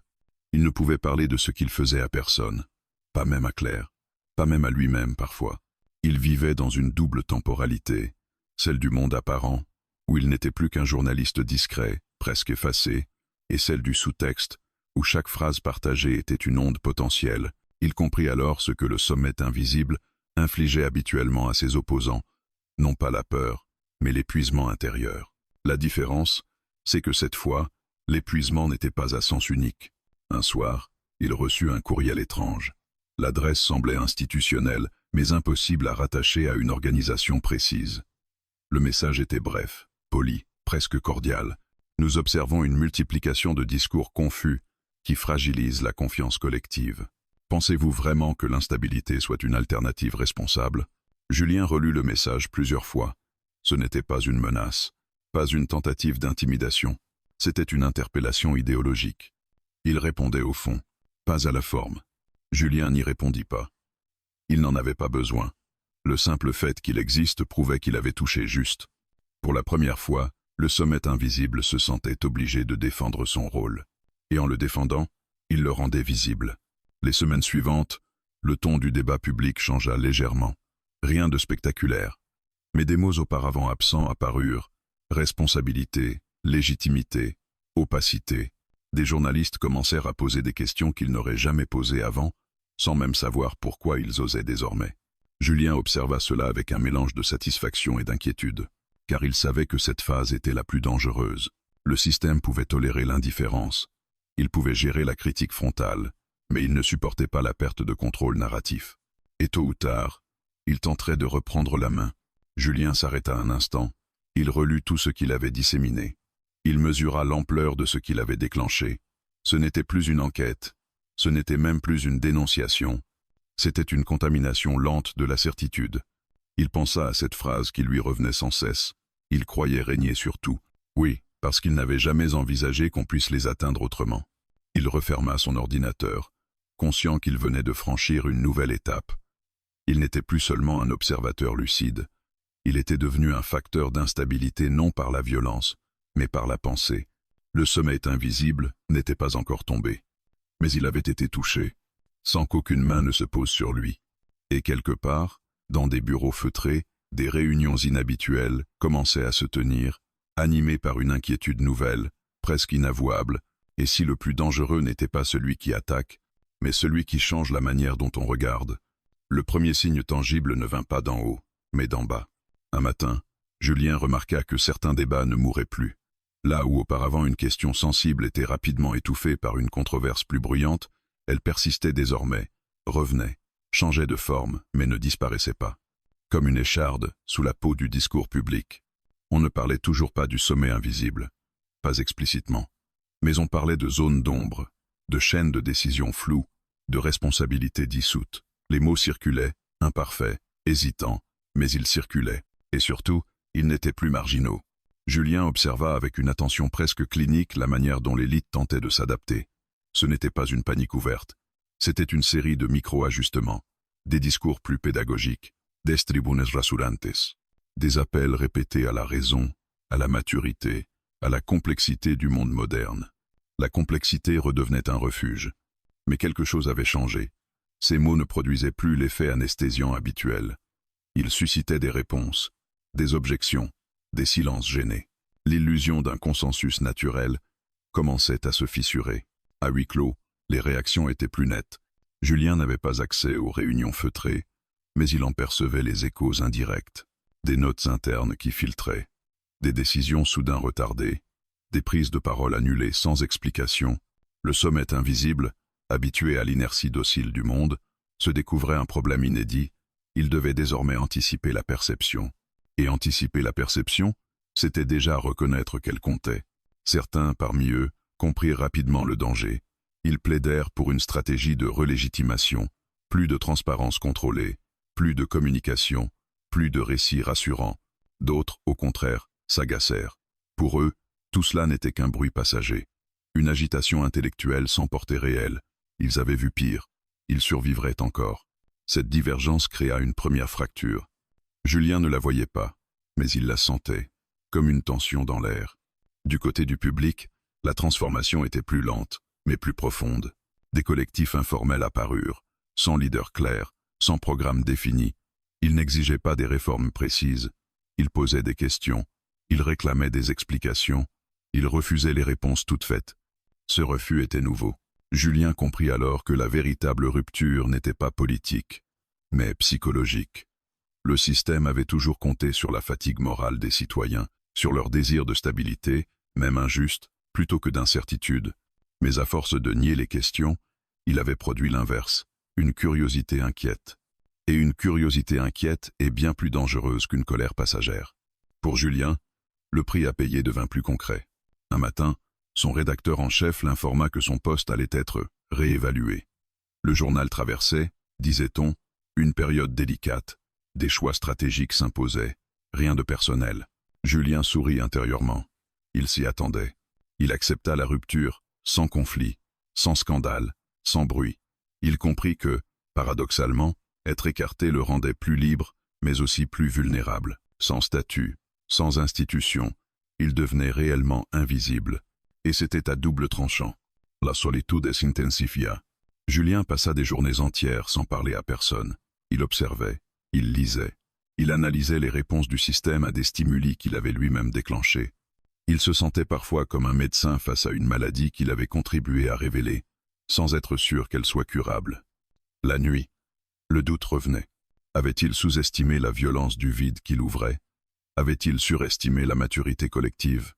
Il ne pouvait parler de ce qu'il faisait à personne, pas même à Claire, pas même à lui-même parfois. Il vivait dans une double temporalité, celle du monde apparent, où il n'était plus qu'un journaliste discret, presque effacé, et celle du sous-texte, où chaque phrase partagée était une onde potentielle. Il comprit alors ce que le sommet invisible infligeait habituellement à ses opposants, non pas la peur, mais l'épuisement intérieur. La différence, c'est que cette fois, l'épuisement n'était pas à sens unique. Un soir, il reçut un courriel étrange. L'adresse semblait institutionnelle, mais impossible à rattacher à une organisation précise. Le message était bref, poli, presque cordial. Nous observons une multiplication de discours confus qui fragilisent la confiance collective. Pensez-vous vraiment que l'instabilité soit une alternative responsable? Julien relut le message plusieurs fois. Ce n'était pas une menace, pas une tentative d'intimidation. C'était une interpellation idéologique. Il répondait au fond, pas à la forme. Julien n'y répondit pas. Il n'en avait pas besoin. Le simple fait qu'il existe prouvait qu'il avait touché juste. Pour la première fois, le sommet invisible se sentait obligé de défendre son rôle. Et en le défendant, il le rendait visible. Les semaines suivantes, le ton du débat public changea légèrement. Rien de spectaculaire. Mais des mots auparavant absents apparurent. Responsabilité, légitimité, opacité. Des journalistes commencèrent à poser des questions qu'ils n'auraient jamais posées avant, sans même savoir pourquoi ils osaient désormais. Julien observa cela avec un mélange de satisfaction et d'inquiétude. car il savait que cette phase était la plus dangereuse. Le système pouvait tolérer l'indifférence. Il pouvait gérer la critique frontale, mais il ne supportait pas la perte de contrôle narratif. Et tôt ou tard, il tenterait de reprendre la main. Julien s'arrêta un instant. Il relut tout ce qu'il avait disséminé. Il mesura l'ampleur de ce qu'il avait déclenché. Ce n'était plus une enquête. Ce n'était même plus une dénonciation. C'était une contamination lente de la certitude. Il pensa à cette phrase qui lui revenait sans cesse. Il croyait régner sur tout. Oui, parce qu'il n'avait jamais envisagé qu'on puisse les atteindre autrement. Il referma son ordinateur, conscient qu'il venait de franchir une nouvelle étape. Il n'était plus seulement un observateur lucide. Il était devenu un facteur d'instabilité non par la violence, mais par la pensée. Le sommet invisible n'était pas encore tombé. Mais il avait été touché, sans qu'aucune main ne se pose sur lui. Et quelque part, dans des bureaux feutrés, des réunions inhabituelles commençaient à se tenir, animées par une inquiétude nouvelle, presque inavouable, et si le plus dangereux n'était pas celui qui attaque, mais celui qui change la manière dont on regarde. Le premier signe tangible ne vint pas d'en haut, mais d'en bas. Un matin, Julien remarqua que certains débats ne mouraient plus. Là où auparavant une question sensible était rapidement étouffée par une controverse plus bruyante, elle persistait désormais, revenait, changeait de forme, mais ne disparaissait pas. Comme une écharde sous la peau du discours public. On ne parlait toujours pas du sommet invisible, pas explicitement, mais on parlait de zones d'ombre, de chaînes de décisions floues, de responsabilités dissoutes. Les mots circulaient, imparfaits, hésitants, mais ils circulaient, et surtout, ils n'étaient plus marginaux. Julien observa avec une attention presque clinique la manière dont l'élite tentait de s'adapter. Ce n'était pas une panique ouverte, c'était une série de micro-ajustements, des discours plus pédagogiques, des tribunes rasurantes, des appels répétés à la raison, à la maturité, à la complexité du monde moderne. La complexité redevenait un refuge. Mais quelque chose avait changé. Ces mots ne produisaient plus l'effet anesthésiant habituel. Ils suscitaient des réponses, des objections, des silences gênés. L'illusion d'un consensus naturel commençait à se fissurer. À huis clos, les réactions étaient plus nettes. Julien n'avait pas accès aux réunions feutrées, mais il en percevait les échos indirects. Des notes internes qui filtraient, des décisions soudain retardées, des prises de parole annulées sans explication. Le sommet invisible, habitué à l'inertie docile du monde, se découvrait un problème inédit. Il devait désormais anticiper la perception. Et anticiper la perception, c'était déjà reconnaître qu'elle comptait. Certains, parmi eux, comprirent rapidement le danger. Ils plaidèrent pour une stratégie de relégitimation, plus de transparence contrôlée, plus de communication, plus de récits rassurants. D'autres, au contraire, s'agacèrent. Pour eux, tout cela n'était qu'un bruit passager. Une agitation intellectuelle sans portée réelle. Ils avaient vu pire. Ils survivraient encore. Cette divergence créa une première fracture. Julien ne la voyait pas, mais il la sentait, comme une tension dans l'air. Du côté du public, la transformation était plus lente, mais plus profonde. Des collectifs informels apparurent, sans leader clair, sans programme défini. Ils n'exigeaient pas des réformes précises. Ils posaient des questions. Ils réclamaient des explications. Ils refusaient les réponses toutes faites. Ce refus était nouveau. Julien comprit alors que la véritable rupture n'était pas politique, mais psychologique. Le système avait toujours compté sur la fatigue morale des citoyens, sur leur désir de stabilité, même injuste, plutôt que d'incertitude. Mais à force de nier les questions, il avait produit l'inverse, une curiosité inquiète. Et une curiosité inquiète est bien plus dangereuse qu'une colère passagère. Pour Julien, le prix à payer devint plus concret. Un matin, son rédacteur en chef l'informa que son poste allait être réévalué. Le journal traversait, disait-on, une période délicate. Des choix stratégiques s'imposaient, rien de personnel. Julien sourit intérieurement. Il s'y attendait. Il accepta la rupture, sans conflit, sans scandale, sans bruit. Il comprit que, paradoxalement, être écarté le rendait plus libre, mais aussi plus vulnérable. Sans statut, sans institution, il devenait réellement invisible. Et c'était à double tranchant. La solitude s'intensifia. Julien passa des journées entières sans parler à personne. Il observait, il lisait, il analysait les réponses du système à des stimuli qu'il avait lui-même déclenchés. Il se sentait parfois comme un médecin face à une maladie qu'il avait contribué à révéler, sans être sûr qu'elle soit curable. La nuit, le doute revenait. Avait-il sous-estimé la violence du vide qu'il ouvrait? Avait-il surestimé la maturité collective?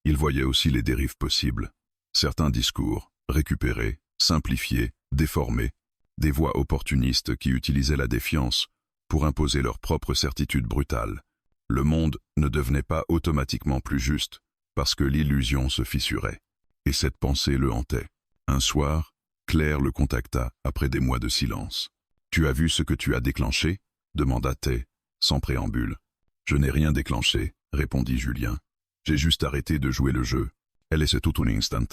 Il voyait aussi les dérives possibles. Certains discours, récupérés, simplifiés, déformés, des voix opportunistes qui utilisaient la défiance pour imposer leur propre certitude brutale. Le monde ne devenait pas automatiquement plus juste parce que l'illusion se fissurait. Et cette pensée le hantait. Un soir, Claire le contacta après des mois de silence. « Tu as vu ce que tu as déclenché » demanda-t-elle, sans préambule. « Je n'ai rien déclenché » répondit Julien. « J'ai juste arrêté de jouer le jeu. Elle est tout un instant.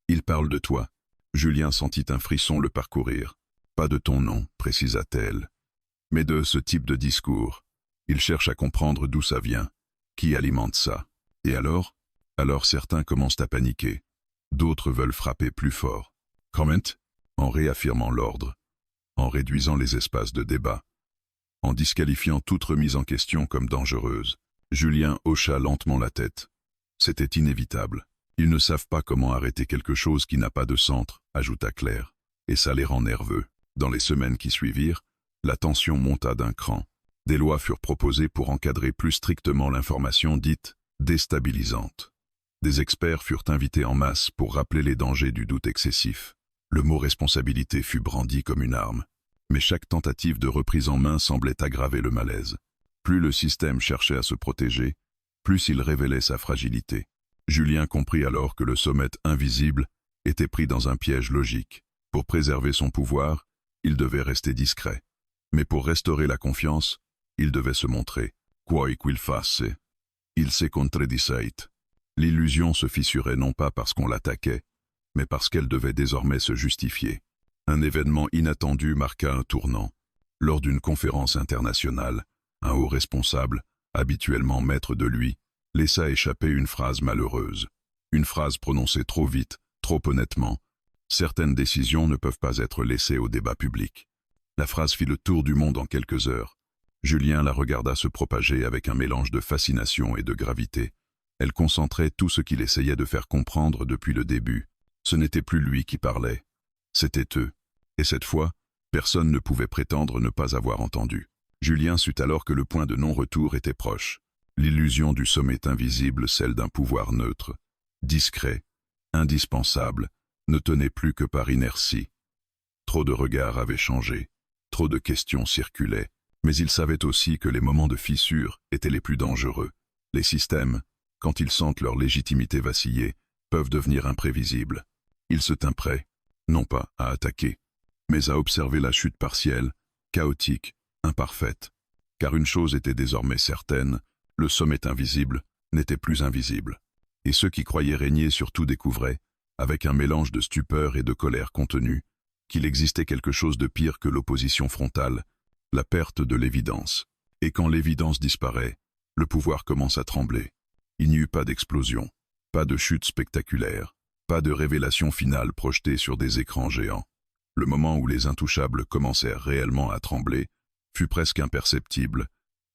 Il parle de toi. » Julien sentit un frisson le parcourir. « Pas de ton nom, précisa-t-elle. Mais de ce type de discours. Il cherche à comprendre d'où ça vient. Qui alimente ça? Et alors? Alors certains commencent à paniquer. D'autres veulent frapper plus fort. Comment? En réaffirmant l'ordre, en réduisant les espaces de débat, en disqualifiant toute remise en question comme dangereuse. Julien hocha lentement la tête. C'était inévitable. Ils ne savent pas comment arrêter quelque chose qui n'a pas de centre, ajouta Claire. Et ça les rend nerveux. Dans les semaines qui suivirent, la tension monta d'un cran. Des lois furent proposées pour encadrer plus strictement l'information dite déstabilisante. Des experts furent invités en masse pour rappeler les dangers du doute excessif. Le mot responsabilité fut brandi comme une arme. Mais chaque tentative de reprise en main semblait aggraver le malaise. Plus le système cherchait à se protéger, plus il révélait sa fragilité. Julien comprit alors que le sommet invisible était pris dans un piège logique. Pour préserver son pouvoir, il devait rester discret. Mais pour restaurer la confiance, il devait se montrer. Quoi qu'il fasse, il se contredisait. L'illusion se fissurait non pas parce qu'on l'attaquait, mais parce qu'elle devait désormais se justifier. Un événement inattendu marqua un tournant. Lors d'une conférence internationale, un haut responsable, habituellement maître de lui, laissa échapper une phrase malheureuse. Une phrase prononcée trop vite, trop honnêtement. Certaines décisions ne peuvent pas être laissées au débat public. La phrase fit le tour du monde en quelques heures. Julien la regarda se propager avec un mélange de fascination et de gravité. Elle concentrait tout ce qu'il essayait de faire comprendre depuis le début. Ce n'était plus lui qui parlait, c'était eux. Et cette fois, personne ne pouvait prétendre ne pas avoir entendu. Julien sut alors que le point de non-retour était proche. L'illusion du sommet invisible, celle d'un pouvoir neutre, discret, indispensable, ne tenait plus que par inertie. Trop de regards avaient changé, trop de questions circulaient, mais il savait aussi que les moments de fissure étaient les plus dangereux. Les systèmes, quand ils sentent leur légitimité vaciller, peuvent devenir imprévisibles. Il se tint prêt, non pas à attaquer, mais à observer la chute partielle, chaotique, imparfaite. Car une chose était désormais certaine, le sommet invisible n'était plus invisible. Et ceux qui croyaient régner sur tout découvraient, avec un mélange de stupeur et de colère contenue, qu'il existait quelque chose de pire que l'opposition frontale, la perte de l'évidence. Et quand l'évidence disparaît, le pouvoir commence à trembler. Il n'y eut pas d'explosion, pas de chute spectaculaire, pas de révélation finale projetée sur des écrans géants. Le moment où les intouchables commencèrent réellement à trembler fut presque imperceptible,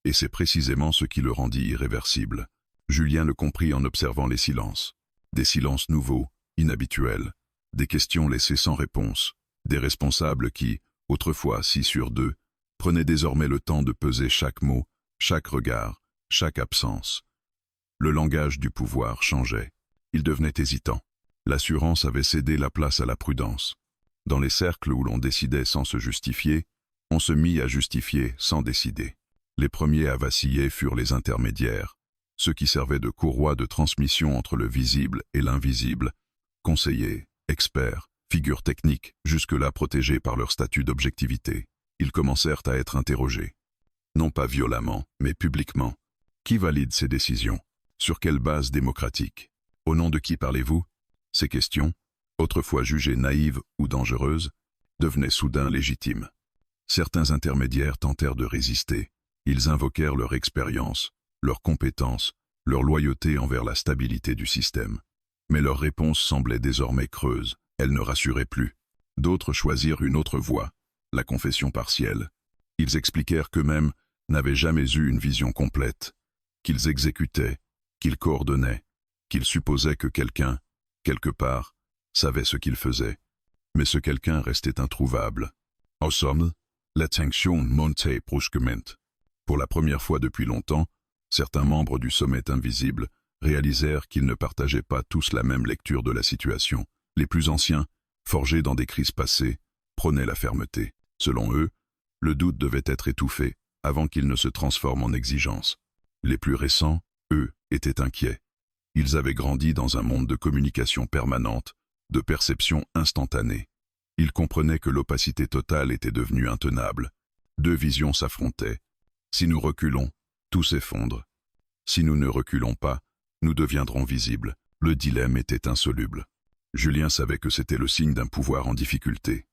et c'est précisément ce qui le rendit irréversible. Julien le comprit en observant les silences. Des silences nouveaux, inhabituels, des questions laissées sans réponse, des responsables qui, autrefois 6 sur 2, prenaient désormais le temps de peser chaque mot, chaque regard, chaque absence. Le langage du pouvoir changeait. Il devenait hésitant. L'assurance avait cédé la place à la prudence. Dans les cercles où l'on décidait sans se justifier, on se mit à justifier sans décider. Les premiers à vaciller furent les intermédiaires, ceux qui servaient de courroie de transmission entre le visible et l'invisible, conseillers, experts, figures techniques, jusque-là protégés par leur statut d'objectivité. Ils commencèrent à être interrogés. Non pas violemment, mais publiquement. Qui valide ces décisions? Sur quelle base démocratique? Au nom de qui parlez-vous? Ces questions, autrefois jugées naïves ou dangereuses, devenaient soudain légitimes. Certains intermédiaires tentèrent de résister. Ils invoquèrent leur expérience, leur compétence, leur loyauté envers la stabilité du système. Mais leur réponse semblait désormais creuse, elle ne rassurait plus. D'autres choisirent une autre voie, la confession partielle. Ils expliquèrent qu'eux-mêmes n'avaient jamais eu une vision complète, qu'ils exécutaient, qu'ils coordonnaient, qu'ils supposaient que quelqu'un, quelque part, savait ce qu'il faisait. Mais ce quelqu'un restait introuvable. En somme, la tension montait brusquement. Pour la première fois depuis longtemps, Certains membres du sommet invisible réalisèrent qu'ils ne partageaient pas tous la même lecture de la situation. Les plus anciens, forgés dans des crises passées, prônaient la fermeté. Selon eux, le doute devait être étouffé avant qu'il ne se transforme en exigence. Les plus récents, eux, étaient inquiets. Ils avaient grandi dans un monde de communication permanente, de perception instantanée. Ils comprenaient que l'opacité totale était devenue intenable. Deux visions s'affrontaient. Si nous reculons, tout s'effondre. Si nous ne reculons pas, nous deviendrons visibles. Le dilemme était insoluble. Julien savait que c'était le signe d'un pouvoir en difficulté.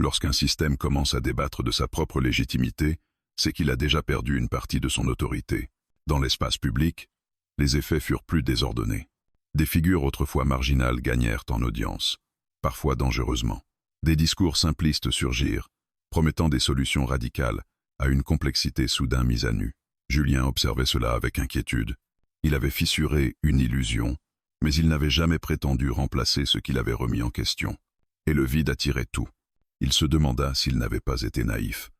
Lorsqu'un système commence à débattre de sa propre légitimité, c'est qu'il a déjà perdu une partie de son autorité. Dans l'espace public, les effets furent plus désordonnés. Des figures autrefois marginales gagnèrent en audience, parfois dangereusement. Des discours simplistes surgirent, promettant des solutions radicales à une complexité soudain mise à nu. Julien observait cela avec inquiétude. Il avait fissuré une illusion, mais il n'avait jamais prétendu remplacer ce qu'il avait remis en question. Et le vide attirait tout. Il se demanda s'il n'avait pas été naïf,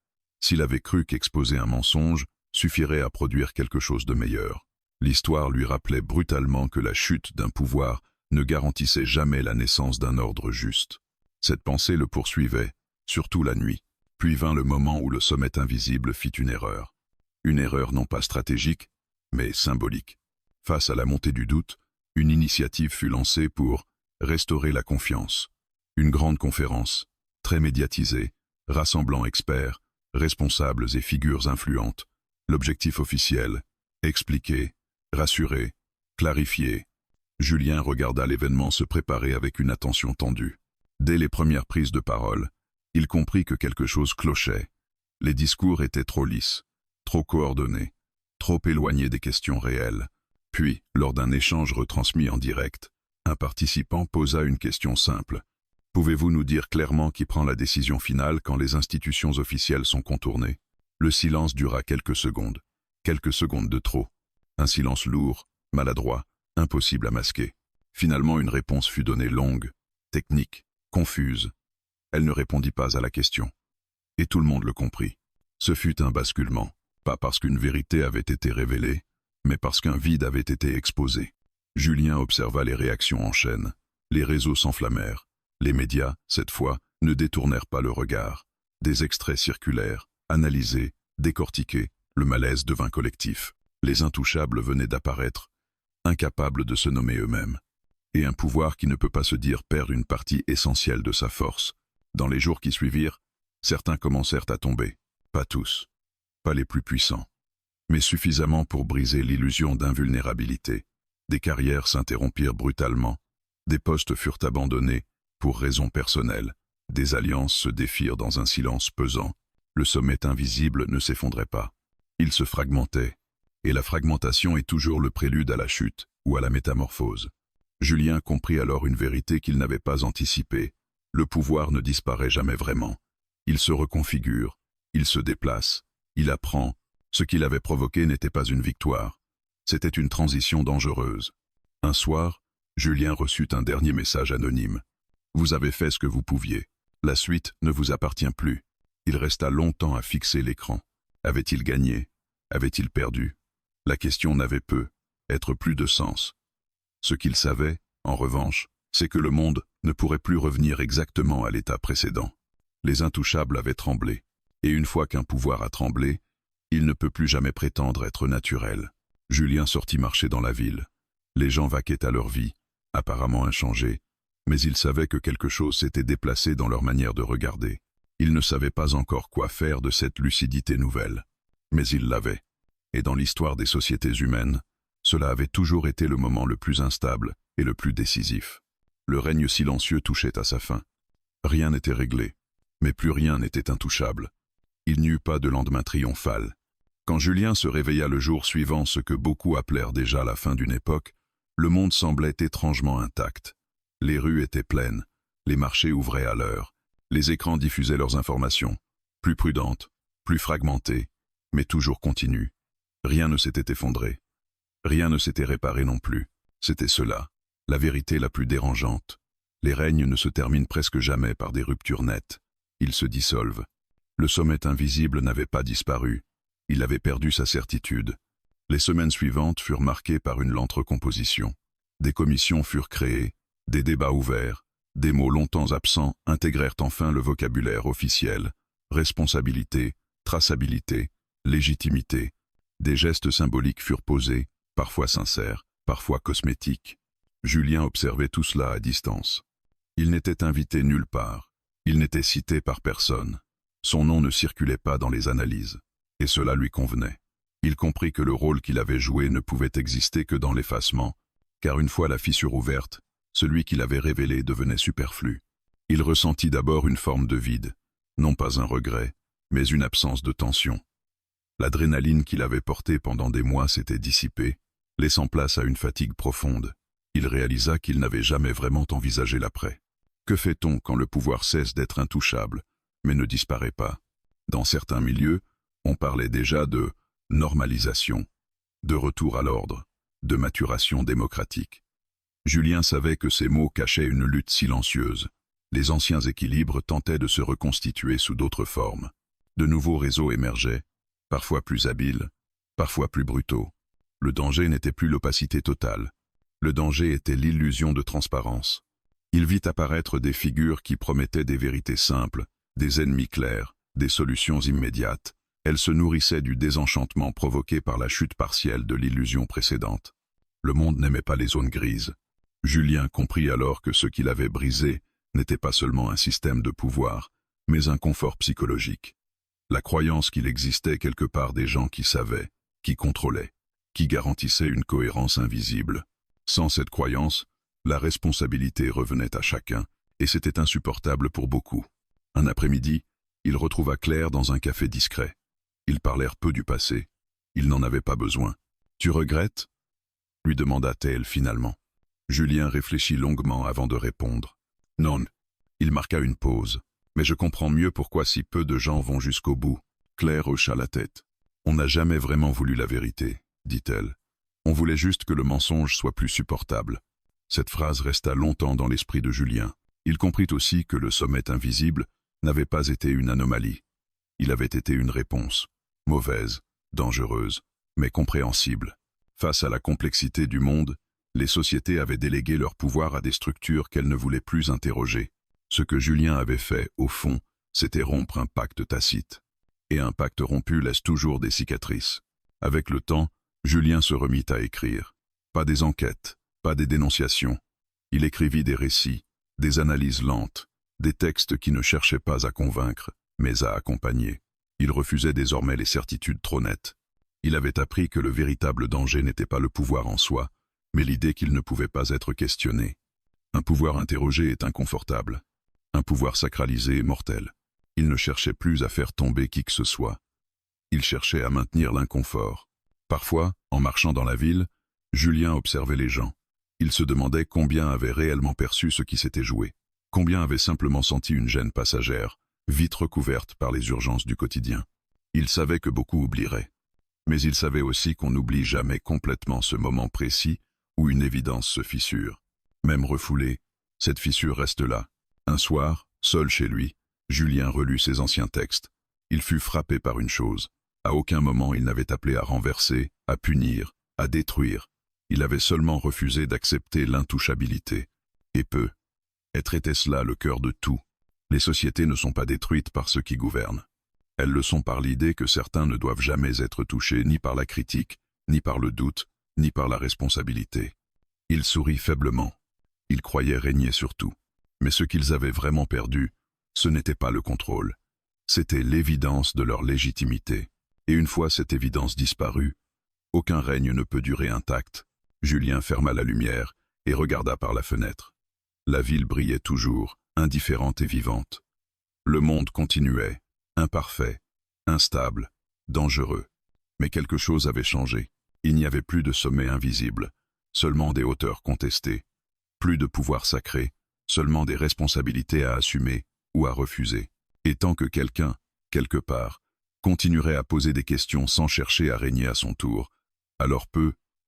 s'il avait cru qu'exposer un mensonge suffirait à produire quelque chose de meilleur. L'histoire lui rappelait brutalement que la chute d'un pouvoir ne garantissait jamais la naissance d'un ordre juste. Cette pensée le poursuivait, surtout la nuit. Puis vint le moment où le sommet invisible fit une erreur. Une erreur non pas stratégique, mais symbolique. Face à la montée du doute, une initiative fut lancée pour restaurer la confiance. Une grande conférence, très médiatisée, rassemblant experts, responsables et figures influentes. L'objectif officiel, expliquer, rassurer, clarifier. Julien regarda l'événement se préparer avec une attention tendue. Dès les premières prises de parole, il comprit que quelque chose clochait. Les discours étaient trop lisses, trop coordonnés, trop éloignés des questions réelles. Puis, lors d'un échange retransmis en direct, un participant posa une question simple. « Pouvez-vous nous dire clairement qui prend la décision finale quand les institutions officielles sont contournées ?» Le silence dura quelques secondes de trop. Un silence lourd, maladroit, impossible à masquer. Finalement, une réponse fut donnée longue, technique, confuse. Elle ne répondit pas à la question. Et tout le monde le comprit. Ce fut un basculement, pas parce qu'une vérité avait été révélée, mais parce qu'un vide avait été exposé. Julien observa les réactions en chaîne. Les réseaux s'enflammèrent. Les médias, cette fois, ne détournèrent pas le regard. Des extraits circulèrent, analysés, décortiqués. Le malaise devint collectif. Les intouchables venaient d'apparaître, incapables de se nommer eux-mêmes. Et un pouvoir qui ne peut pas se dire perd une partie essentielle de sa force. Dans les jours qui suivirent, certains commencèrent à tomber. Pas tous, pas les plus puissants, mais suffisamment pour briser l'illusion d'invulnérabilité. Des carrières s'interrompirent brutalement, des postes furent abandonnés pour raisons personnelles, des alliances se défirent dans un silence pesant. Le sommet invisible ne s'effondrait pas. Il se fragmentait, et la fragmentation est toujours le prélude à la chute ou à la métamorphose. Julien comprit alors une vérité qu'il n'avait pas anticipée. Le pouvoir ne disparaît jamais vraiment. Il se reconfigure, il se déplace, il apprend. Ce qu'il avait provoqué n'était pas une victoire. C'était une transition dangereuse. Un soir, Julien reçut un dernier message anonyme. « Vous avez fait ce que vous pouviez. La suite ne vous appartient plus. » Il resta longtemps à fixer l'écran. Avait-il gagné? Avait-il perdu? La question n'avait être plus de sens. Ce qu'il savait, en revanche, c'est que le monde ne pourrait plus revenir exactement à l'état précédent. Les intouchables avaient tremblé, et une fois qu'un pouvoir a tremblé, il ne peut plus jamais prétendre être naturel. Julien sortit marcher dans la ville. Les gens vaquaient à leur vie, apparemment inchangés, mais il savait que quelque chose s'était déplacé dans leur manière de regarder. Il ne savait pas encore quoi faire de cette lucidité nouvelle. Mais il l'avait. Et dans l'histoire des sociétés humaines, cela avait toujours été le moment le plus instable et le plus décisif. Le règne silencieux touchait à sa fin. Rien n'était réglé, mais plus rien n'était intouchable. Il n'y eut pas de lendemain triomphal. Quand Julien se réveilla le jour suivant ce que beaucoup appelèrent déjà la fin d'une époque, le monde semblait étrangement intact. Les rues étaient pleines, les marchés ouvraient à l'heure, les écrans diffusaient leurs informations, plus prudentes, plus fragmentées, mais toujours continues. Rien ne s'était effondré. Rien ne s'était réparé non plus. C'était cela, la vérité la plus dérangeante. Les règnes ne se terminent presque jamais par des ruptures nettes. Ils se dissolvent. Le sommet invisible n'avait pas disparu. Il avait perdu sa certitude. Les semaines suivantes furent marquées par une lente recomposition. Des commissions furent créées, des débats ouverts, des mots longtemps absents intégrèrent enfin le vocabulaire officiel: responsabilité, traçabilité, légitimité. Des gestes symboliques furent posés, parfois sincères, parfois cosmétiques. Julien observait tout cela à distance. Il n'était invité nulle part, il n'était cité par personne. Son nom ne circulait pas dans les analyses, et cela lui convenait. Il comprit que le rôle qu'il avait joué ne pouvait exister que dans l'effacement, car une fois la fissure ouverte, celui qui l'avait révélé devenait superflu. Il ressentit d'abord une forme de vide, non pas un regret, mais une absence de tension. L'adrénaline qu'il avait portée pendant des mois s'était dissipée, laissant place à une fatigue profonde. Il réalisa qu'il n'avait jamais vraiment envisagé l'après. Que fait-on quand le pouvoir cesse d'être intouchable, mais ne disparaît pas? Dans certains milieux, on parlait déjà de normalisation, de retour à l'ordre, de maturation démocratique. Julien savait que ces mots cachaient une lutte silencieuse. Les anciens équilibres tentaient de se reconstituer sous d'autres formes. De nouveaux réseaux émergeaient, parfois plus habiles, parfois plus brutaux. Le danger n'était plus l'opacité totale. Le danger était l'illusion de transparence. Il vit apparaître des figures qui promettaient des vérités simples, des ennemis clairs, des solutions immédiates. Elles se nourrissaient du désenchantement provoqué par la chute partielle de l'illusion précédente. Le monde n'aimait pas les zones grises. Julien comprit alors que ce qu'il avait brisé n'était pas seulement un système de pouvoir, mais un confort psychologique. La croyance qu'il existait quelque part des gens qui savaient, qui contrôlaient, qui garantissaient une cohérence invisible. Sans cette croyance, la responsabilité revenait à chacun, et c'était insupportable pour beaucoup. Un après-midi, il retrouva Claire dans un café discret. Ils parlèrent peu du passé. Il n'en avait pas besoin. « Tu regrettes ?» lui demanda-t-elle finalement. Julien réfléchit longuement avant de répondre. « Non. » Il marqua une pause. « Mais je comprends mieux pourquoi si peu de gens vont jusqu'au bout. » Claire hocha la tête. « On n'a jamais vraiment voulu la vérité, » dit-elle. « On voulait juste que le mensonge soit plus supportable. » Cette phrase resta longtemps dans l'esprit de Julien. Il comprit aussi que le sommet invisible n'avait pas été une anomalie. Il avait été une réponse, mauvaise, dangereuse, mais compréhensible. Face à la complexité du monde, les sociétés avaient délégué leur pouvoir à des structures qu'elles ne voulaient plus interroger. Ce que Julien avait fait, au fond, c'était rompre un pacte tacite. Et un pacte rompu laisse toujours des cicatrices. Avec le temps, Julien se remit à écrire. Pas des enquêtes, pas des dénonciations. Il écrivit des récits, des analyses lentes, des textes qui ne cherchaient pas à convaincre, mais à accompagner. Il refusait désormais les certitudes trop nettes. Il avait appris que le véritable danger n'était pas le pouvoir en soi, mais l'idée qu'il ne pouvait pas être questionné. Un pouvoir interrogé est inconfortable. Un pouvoir sacralisé est mortel. Il ne cherchait plus à faire tomber qui que ce soit. Il cherchait à maintenir l'inconfort. Parfois, en marchant dans la ville, Julien observait les gens. Il se demandait combien avaient réellement perçu ce qui s'était joué. Combien avaient simplement senti une gêne passagère, vite recouverte par les urgences du quotidien. Il savait que beaucoup oublieraient. Mais il savait aussi qu'on n'oublie jamais complètement ce moment précis où une évidence se fissure. Même refoulée, cette fissure reste là. Un soir, seul chez lui, Julien relut ses anciens textes. Il fut frappé par une chose. À aucun moment il n'avait appelé à renverser, à punir, à détruire. Il avait seulement refusé d'accepter l'intouchabilité. Et peu. Était cela le cœur de tout. Les sociétés ne sont pas détruites par ceux qui gouvernent. Elles le sont par l'idée que certains ne doivent jamais être touchés ni par la critique, ni par le doute, ni par la responsabilité. Il sourit faiblement. Ils croyaient régner sur tout. Mais ce qu'ils avaient vraiment perdu, ce n'était pas le contrôle. C'était l'évidence de leur légitimité. Et une fois cette évidence disparue, aucun règne ne peut durer intact. Julien ferma la lumière et regarda par la fenêtre. La ville brillait toujours, indifférente et vivante. Le monde continuait, imparfait, instable, dangereux. Mais quelque chose avait changé. Il n'y avait plus de sommet invisible, seulement des hauteurs contestées. Plus de pouvoir sacré, seulement des responsabilités à assumer ou à refuser. Et tant que quelqu'un, quelque part, continuerait à poser des questions sans chercher à régner à son tour, alors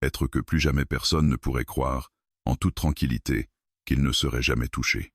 être que plus jamais personne ne pourrait croire, en toute tranquillité, qu'il ne serait jamais touché.